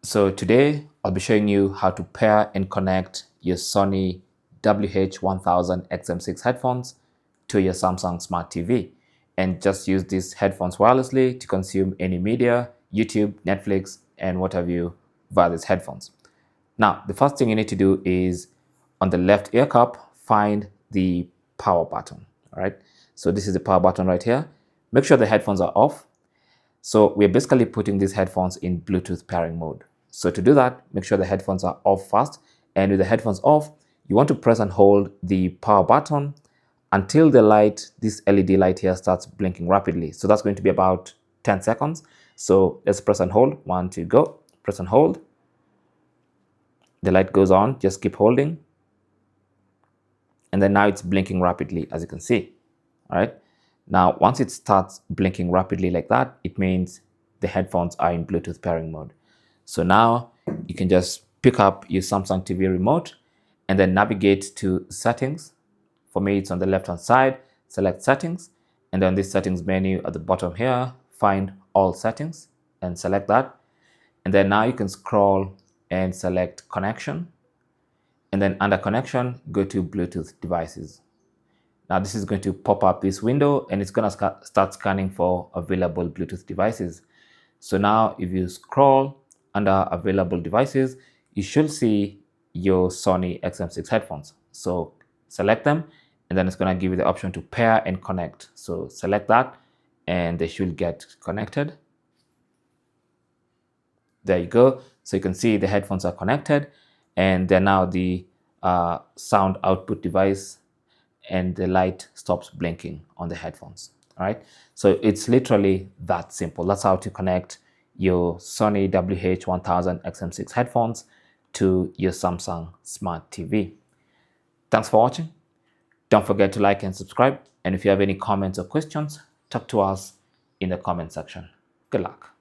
So today I'll be showing you how to pair and connect your Sony WH-1000XM6 headphones to your Samsung Smart TV and just use these headphones wirelessly to consume any media, YouTube, Netflix, and what have you via these headphones. Now, the first thing you need to do is on the left ear cup, find the power button. All right. So this is the power button right here. Make sure the headphones are off. So we're basically putting these headphones in Bluetooth pairing mode. So to do that, make sure the headphones are off first. And with the headphones off, you want to press and hold the power button until the light, this LED light here, starts blinking rapidly. So that's going to be about 10 seconds. So let's press and hold. 1, 2, go. Press and hold. The light goes on. Just keep holding. And then now it's blinking rapidly, as you can see. All right. Now, once it starts blinking rapidly like that, it means the headphones are in Bluetooth pairing mode. So now you can just pick up your Samsung TV remote and then navigate to settings. For me, it's on the left-hand side. Select settings. And then this settings menu at the bottom here, find all settings and select that. And then now you can scroll and select connection. And then under connection, go to Bluetooth devices. Now this is going to pop up this window and it's going to start scanning for available Bluetooth devices. So now if you scroll under available devices, you should see your Sony XM6 headphones. So select them and then it's going to give you the option to pair and connect. So select that and they should get connected. There you go. So you can see the headphones are connected and they're now the sound output device and the light stops blinking on the headphones. All right. So it's literally that simple. That's how to connect your Sony WH-1000XM6 headphones to your Samsung Smart TV. Thanks for watching. Don't forget to like and subscribe. And if you have any comments or questions, talk to us in the comment section. Good luck.